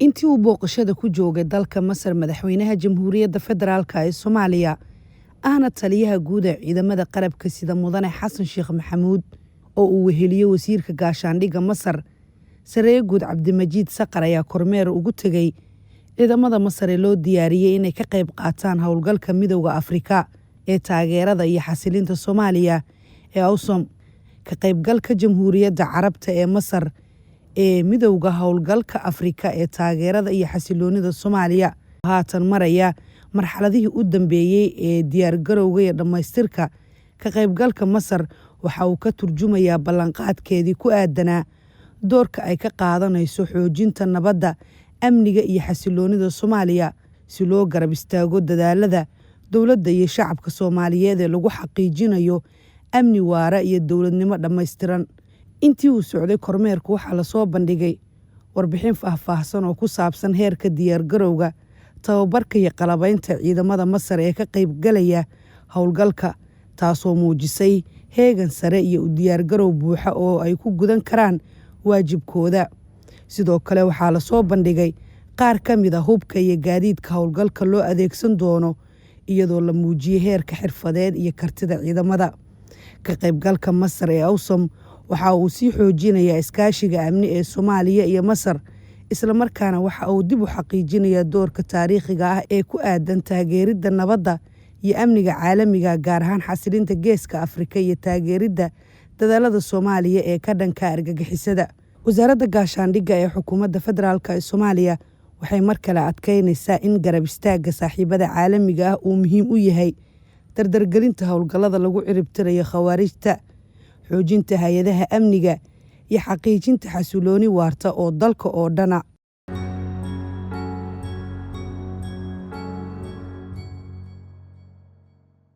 intii uu booqashada ku joogay dalka Masar madaxweynaha Jamhuuriyadda Federaalka ee Soomaaliya ahna taliyaha guud ee ciidamada qarabka sida mudane Xasan Sheekh Maxamuud oo uu weheliyo wasiirka gaashaandhigga Masar Saree Guud Cabdimajiid Saqar ayaa kormeer ugu tagay ciidamada Masar ee loo diyaariyay inay ka qayb qaataan howlgalka Midowga Afrika ee taageerada iyo xasilinta Soomaaliya ee AWSOM ka qaybgalka Jamhuuriyadda Carabta ee Masar ee Midowga Howlgalka Afrika ee taageerada iyo xasiloonida Soomaaliya haatan maraya marxaladihii u dambeeyay ee diyaar garowga iyo dhamaystirka ka qaybgalka Masar waxa uu ka turjumayaa ballanqaadkeedii ku aadanaa doorka ay ka qaadanayso xoojinta nabadda amniga iyo xasiloonida Soomaaliya si loo garab istaago dadaalada dowladda iyo shacabka Soomaaliyeed ee lagu xaqiijinayo amni waara iyo dowladnimo dhammaystiran. Intii uu socday kormeerku waxaa la soo bandhigay warbixin faahfaahsan oo ku saabsan heerka diyaar garowga tababarka iyo qalabaynta ciidamada Masar ee ka qaybgalaya howlgalka taasoo muujisay heegan sare iyo u diyaar garow buuxa oo ay ku gudan karaan waajibkooda. Sidoo kale waxaa la soo bandhigay qaar ka mid ah hubka iyo gaadiidka howlgalka loo adeegsan doono iyadoo la muujiyay heerka xirfadeed iyo kartida ciidamada. Ka qaybgalka Masar ee AWSOM waxa uu sii xoojinayaa iskaashiga amni ee Soomaaliya iyo Masar isla markaana waxa uu dib u xaqiijinayaa doorka taariikhiga ah ee ku aadan taageeridda nabadda iyo amniga caalamiga gaar ahaan xasilinta geeska Afrika iyo taageeridda dadaalada Soomaaliya ee ka dhanka argagixisada. Wasaaradda gaashaandhigga ee xukuumadda federaalka ee Soomaaliya waxay mar kale adkeynaysaa in garab istaagga saaxiibada caalamiga ah uu muhiim u yahay dardargelinta howlgallada lagu ciribtirayo khawaarijta, xoojinta hay'adaha amniga iyo xaqiijinta xasilooni waarta oo dalka oo dhana.